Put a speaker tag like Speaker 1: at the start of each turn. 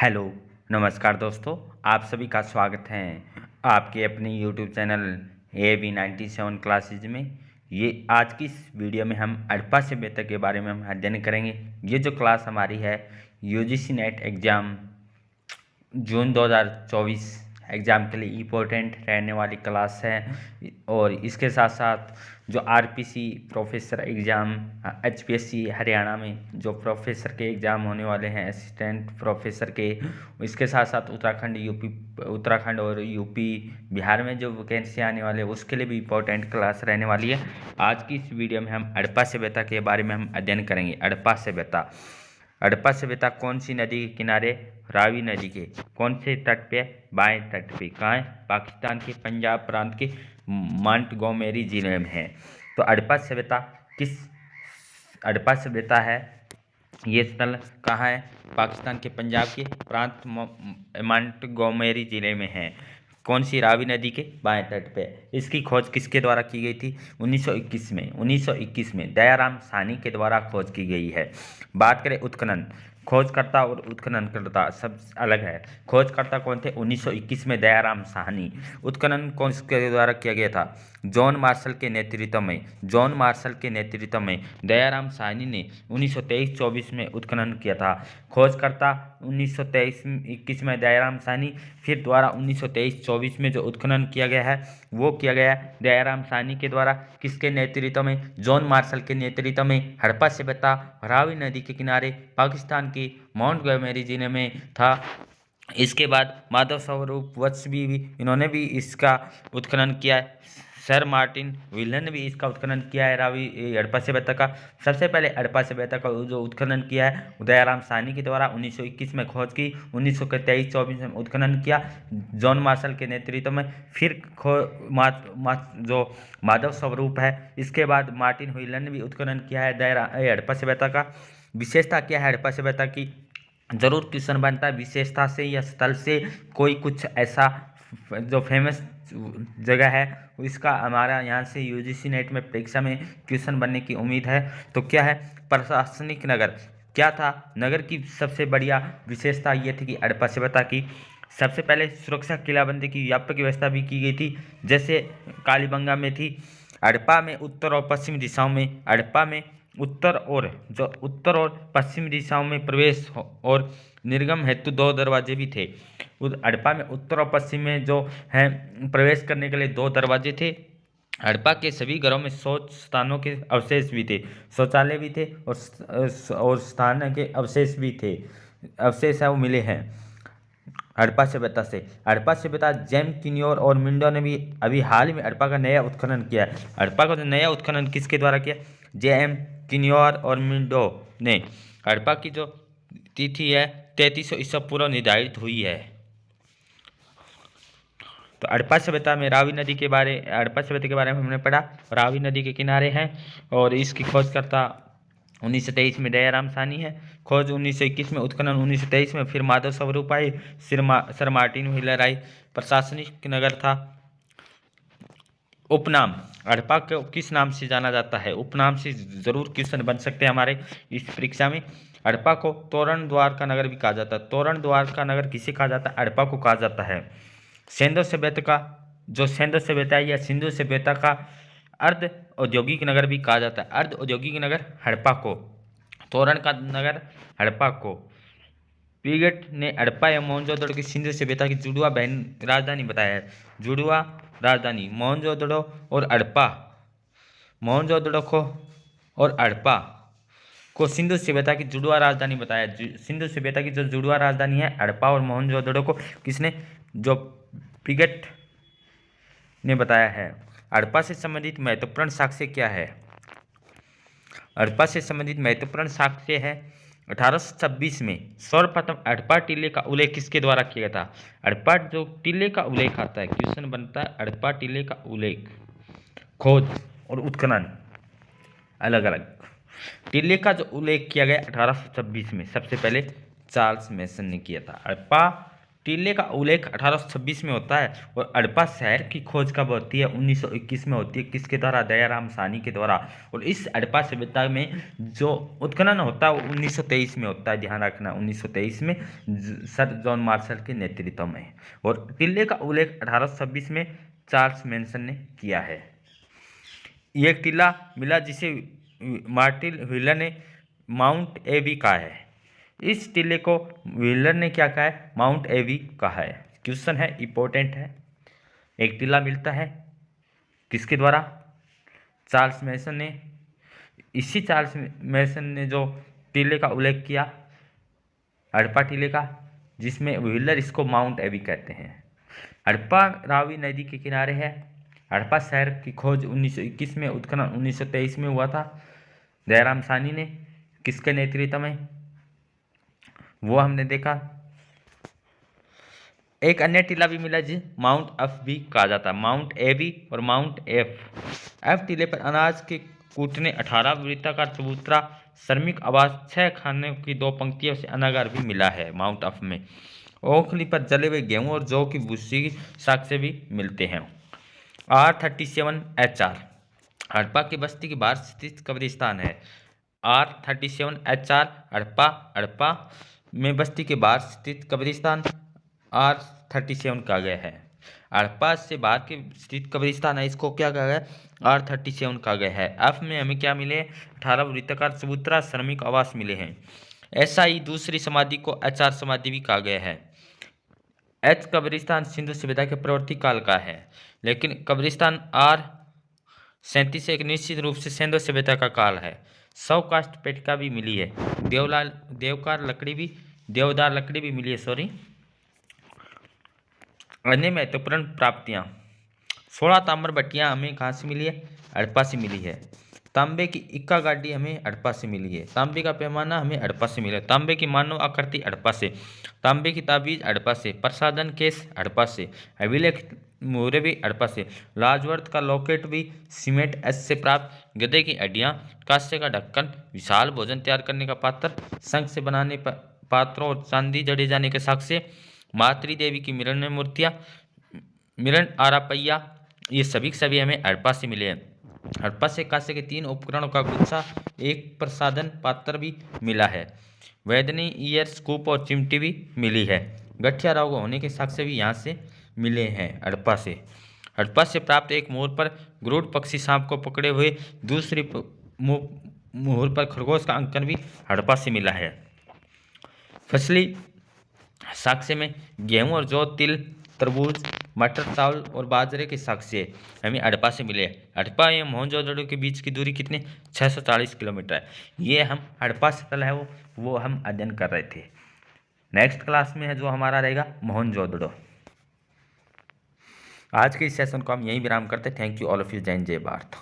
Speaker 1: Hello, नमस्कार दोस्तों। आप सभी का स्वागत है आपके अपने यूट्यूब चैनल AB97 क्लासेज में। ये आज की इस वीडियो में हम हड़प्पा सभ्यता के बारे में हम अध्ययन करेंगे। ये जो क्लास हमारी है यूजीसी नेट एग्ज़ाम जून 2024 एग्ज़ाम के लिए इम्पोर्टेंट रहने वाली क्लास है। और इसके साथ साथ जो RPC professor exam HPSC Haryana में जो प्रोफेसर के एग्ज़ाम होने वाले हैं असिस्टेंट प्रोफेसर के, इसके साथ साथ उत्तराखंड और यूपी बिहार में जो वैकेंसी आने वाले हैं उसके लिए भी इम्पोर्टेंट क्लास रहने वाली है। आज की इस वीडियो में हम हड़प्पा सभ्यता के बारे में हम अध्ययन करेंगे। हड़प्पा सभ्यता कौन सी नदी के किनारे? रावी नदी के कौन से तट पे? बाएं तट पे। कहाँ है? पाकिस्तान के पंजाब प्रांत के मोंटगोमेरी जिले में है। तो हड़प्पा सभ्यता है, ये स्थल कहाँ है? पाकिस्तान के पंजाब के प्रांत मोंटगोमेरी जिले में है। कौन सी? रावी नदी के बाएं तट पे। इसकी खोज किसके द्वारा की गई थी? 1921 में दयाराम साहनी के द्वारा खोज की गई है। बात करें उत्खनन, खोजकर्ता और उत्खननकर्ता सब अलग है। खोजकर्ता कौन थे? 1921 में दयाराम साहनी। उत्खनन कौन के द्वारा किया गया था? जॉन मार्शल के नेतृत्व में दयाराम साहनी ने 1923-24 में उत्खनन किया था। खोजकर्ता 1923-21 में दयाराम साहनी, फिर द्वारा 1923-24 में जो उत्खनन किया गया है वो किया गया दयाराम साहनी के द्वारा। किसके नेतृत्व में? जॉन मार्शल के नेतृत्व में। हड़प्पा सभ्यता रावी नदी के किनारे पाकिस्तान के मोंटगोमेरी जिले में था। इसके बाद माधव स्वरूप वत्स भी इन्होंने भी इसका उत्खनन किया है। सर मार्टिन विल्सन ने भी इसका उत्खनन किया है हड़प्पा सभ्यता का। सबसे पहले हड़प्पा सभ्यता का जो उत्खनन किया है दयाराम साहनी के द्वारा 1921 में खोज की, 1923-24 में उत्खनन किया जॉन मार्शल के नेतृत्व में। फिर जो माधव स्वरूप है, इसके बाद मार्टिन विल्सन ने भी उत्खनन किया है हड़प्पा सभ्यता का। विशेषता क्या है हड़प्पा सभ्यता की? जरूर क्वेश्चन बनता है विशेषता से या स्थल से कोई कुछ ऐसा जो फेमस जगह है इसका हमारा यहाँ से यूजीसी नेट में परीक्षा में क्वेश्चन बनने की उम्मीद है। तो क्या है? प्रशासनिक नगर क्या था? नगर की सबसे बढ़िया विशेषता ये थी कि हड़प्पा सभ्यता की सबसे पहले सुरक्षा किलाबंदी की व्यापक व्यवस्था भी की गई थी, जैसे कालीबंगा में थी। हड़प्पा में उत्तर और पश्चिम दिशाओं में उत्तर और पश्चिम दिशाओं में प्रवेश और निर्गम हेतु 2 दरवाजे भी थे। हड़प्पा में उत्तर और पश्चिम में जो है प्रवेश करने के लिए 2 दरवाजे थे। हड़प्पा के सभी घरों में शौच स्थानों के अवशेष भी थे, शौचालय भी थे और स्थान के अवशेष भी थे, अवशेष है वो मिले हैं हड़प्पा सभ्यता से। हड़प्पा सभ्यता जेम्स किन्योर और मिंडो ने भी अभी हाल ही में हड़प्पा का नया उत्खनन किया है। हड़प्पा का नया उत्खनन किसके द्वारा किया? JM किन्योर और मिंडो ने। हड़प्पा की जो तिथि है 3300 ईसा पूर्व निर्धारित हुई है। तो हड़प्पा सभ्यता में हड़प्पा सभ्यता के बारे में हमने पढ़ा। रावी नदी के किनारे हैं और इसकी खोजकर्ता 1923 में दयाराम साहनी है। खोज 1921 में, उत्खनन 1923 में, फिर माधव स्वरूप आए, सर मार्टिन व्हीलर आई। प्रशासनिक नगर था। उपनाम हड़प्पा को किस नाम से जाना जाता है? उपनाम से जरूर क्वेश्चन बन सकते हैं हमारे इस परीक्षा में। हड़प्पा को तोरण द्वार का नगर भी कहा जाता है। तोरण द्वार का नगर किसे कहा जाता है? हड़प्पा को कहा जाता है। सिंधु सभ्यता है या सिंधु सभ्यता का अर्ध औद्योगिक नगर भी कहा जाता है। अर्ध औद्योगिक नगर हड़प्पा को, तोरण का नगर हड़प्पा को। पिगट ने हड़प्पा या मोहनजोदड़ो की सिंधु सभ्यता की जुड़वा बहन राजधानी बताया है। जुड़वा राजधानी मोहनजोदड़ो और हड़प्पा को सिंधु सभ्यता की जुड़वा राजधानी बताया। सिंधु सभ्यता की जो जुड़वा राजधानी है हड़प्पा और मोहनजोदड़ो को किसने? जो पिगट ने बताया है। हड़प्पा से संबंधित महत्वपूर्ण साक्ष्य क्या है? हड़प्पा से संबंधित महत्वपूर्ण साक्ष्य है 1826 में सर्वप्रथम हड़प्पा टीले का उल्लेख किसके द्वारा किया था? हड़प्पा जो टीले का उल्लेख आता है, क्वेश्चन बनता है हड़प्पा टीले का उल्लेख। खोज और उत्खनन अलग अलग। टीले का जो उल्लेख किया गया 1826 में सबसे पहले चार्ल्स मेसन ने किया था। हड़प्पा टीले का उल्लेख 1826 में होता है और हड़प्पा शहर की खोज कब होती है? 1921 में होती है। किसके द्वारा? दयाराम साहनी के द्वारा। और इस हड़प्पा सभ्यता में जो उत्खनन होता है वो 1923 में होता है, ध्यान रखना, 1923 में सर जॉन मार्शल के नेतृत्व में। और टीले का उल्लेख 1826 में चार्ल्स मैनसन ने किया है। ये टीला मिला जिसे मार्टिन व्हीलर ने माउंट एबी कहा है। इस टीले को व्हीलर ने क्या कहा है? माउंट एबी कहा है। क्वेश्चन है, इंपॉर्टेंट है। एक टीला मिलता है किसके द्वारा? चार्ल्स मैसन ने। इसी चार्ल्स मैसन ने जो टीले का उल्लेख किया, हड़प्पा टीले का, जिसमें व्हीलर इसको माउंट एबी कहते हैं। हड़प्पा रावी नदी के किनारे है। हड़प्पा शहर की खोज 1921 में, उत्खनन 1923 में हुआ था। दयाराम साहनी ने किसके नेतृत्व में, वो हमने देखा। एक अन्य टीला भी मिला जी माउंट एफ भी कहा जाता है, माउंट एबी और माउंट एफ टीले पर अनाज के कूटने 18 वृत्ताकार चबूतरा, श्रमिक आवास, 6 खानों की 2 पंक्तियों से अनागार भी मिला है माउंट एफ में। ओखली पर जले हुए गेहूं और जौ की भूसी की साग से भी मिलते हैं। R37HR हड़प्पा की बस्ती के बाहर स्थित कब्रिस्तान है। R37HR हड़प्पा में बस्ती के बाहर स्थित कब्रिस्तान R37 कहा गया है। हड़प्पा से बाहर के स्थित कब्रिस्तान है, इसको क्या कहा गया है? R37 कहा गया है। एफ में हमें क्या मिले? 18 वृत्ताकार चबूतरा, श्रमिक आवास मिले हैं। ऐसा ही दूसरी समाधि को HR समाधि भी कहा गया है। एच कब्रिस्तान सिंधु सभ्यता के प्रवर्ती काल का है, लेकिन कब्रिस्तान R37 एक निश्चित रूप से सिंधु सभ्यता का काल है। 100 काष्ठ पेटिका भी मिली है। देवदार लकड़ी भी मिली है, सॉरी। अन्य महत्वपूर्ण प्राप्तियां, 16 ताम्र भट्टियां हमें कहाँ से मिली है? हड़प्पा से मिली है। तांबे की इक्का गाड़ी हमें हड़प्पा से मिली है। तांबे का पैमाना हमें हड़प्पा से मिला है। तांबे की मानव आकृति हड़प्पा से। तांबे की ताबीज हड़प्पा से। प्रसाधन केस हड़प्पा से। अभिलेख मोहरे भी हड़प्पा से। लाजवर्थ का लॉकेट भी सीमेंट एस से प्राप्त। गधे की हड्डियां, कांस्य का ढक्कन, विशाल भोजन तैयार करने का पात्र, शंख से बनाने पात्रों और चांदी जड़े जाने के साक्ष्य, मातृ देवी की मिलन मूर्तियां, मिलन आरापैया, ये सभी हमें हड़प्पा से मिले हैं। हड़प्पा से कांस्य के 3 उपकरणों का गुच्छा, एक प्रसाधन पात्र भी मिला है। वेदनी, ईयर, स्कूप और चिमटी भी मिली है। गठिया रोग होने के साक्ष्य भी यहाँ से मिले हैं हड़प्पा से। हड़प्पा से प्राप्त एक मोहर पर गरुड़ पक्षी सांप को पकड़े हुए, दूसरी मोहर पर खरगोश का अंकन भी हड़प्पा से मिला है। फसली साक्ष्य में गेहूं और जौ, तिल, तरबूज, मटर, चावल और बाजरे के साक्ष्य हमें हड़प्पा से मिले। हड़प्पा एवं मोहनजोदड़ो के बीच की दूरी कितनी? 640 किलोमीटर है। ये हम हड़प्पा स्थल है वो हम अध्ययन कर रहे थे। नेक्स्ट क्लास में है जो हमारा रहेगा मोहनजोदड़ो। आज के इस सेशन को हम यहीं विराम करते हैं। Thank you all of you. जय हिंद, जय भारत।